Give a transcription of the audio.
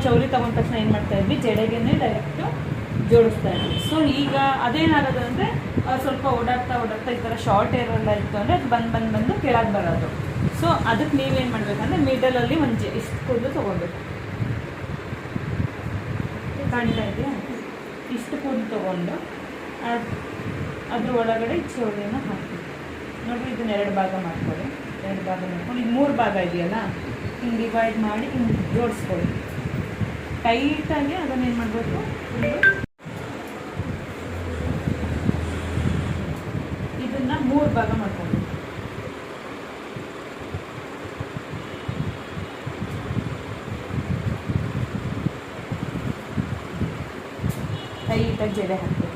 ಚೌಲಿ ತಗೊಂಡ ತಕ್ಷಣ ಏನು ಮಾಡ್ತಾ ಇದ್ವಿ, ಜಡೆಗೇನೆ ಡೈರೆಕ್ಟು ಜೋಡಿಸ್ತಾ ಇದ್ವಿ. ಸೊ ಈಗ ಅದೇನಾಗೋದು ಅಂದರೆ ಸ್ವಲ್ಪ ಓಡಾಡ್ತಾ ಈ ಥರ ಶಾರ್ಟ್ ಏರ್ ಎಲ್ಲ ಇತ್ತು ಅಂದರೆ ಅದು ಬಂದು ಕೆಳಗೆ ಬರೋದು. ಸೊ ಅದಕ್ಕೆ ನೀವೇನು ಮಾಡಬೇಕಂದ್ರೆ ಮಿಡಲಲ್ಲಿ ಒಂದು ಇಷ್ಟು ಕೂದಲು ತೊಗೊಳ್ಬೇಕು. ಕಾಣ್ತಾ ಇದೆಯಾ? ಇಷ್ಟು ಕೂದಲು ತೊಗೊಂಡು ಅದ್ರ ಒಳಗಡೆ ಚೌಲಿನ ಹಾಕಿ ನೋಡಿ. ಇದನ್ನ 2 ಭಾಗ ಮಾಡ್ಕೊಳ್ಳಿ. 2 ಭಾಗ ಮಾಡ್ಕೊಂಡು ಈಗ 3 ಭಾಗ ಇದೆಯಲ್ಲ, ಹಿಂಗೆ ಡಿವೈಡ್ ಮಾಡಿ ಹಿಂಗೆ ಜೋಡಿಸ್ಕೊಳ್ಳಿ ಟೈಟಾಗಿ. ಅದನ್ನೇನು ಮಾಡಬೇಕು, ಇದನ್ನು 3 ಭಾಗ ಮಾಡ್ಕೊಂಡು ಟೈಟಾಗಿ ಜಡೆ ಹಾಕಿ.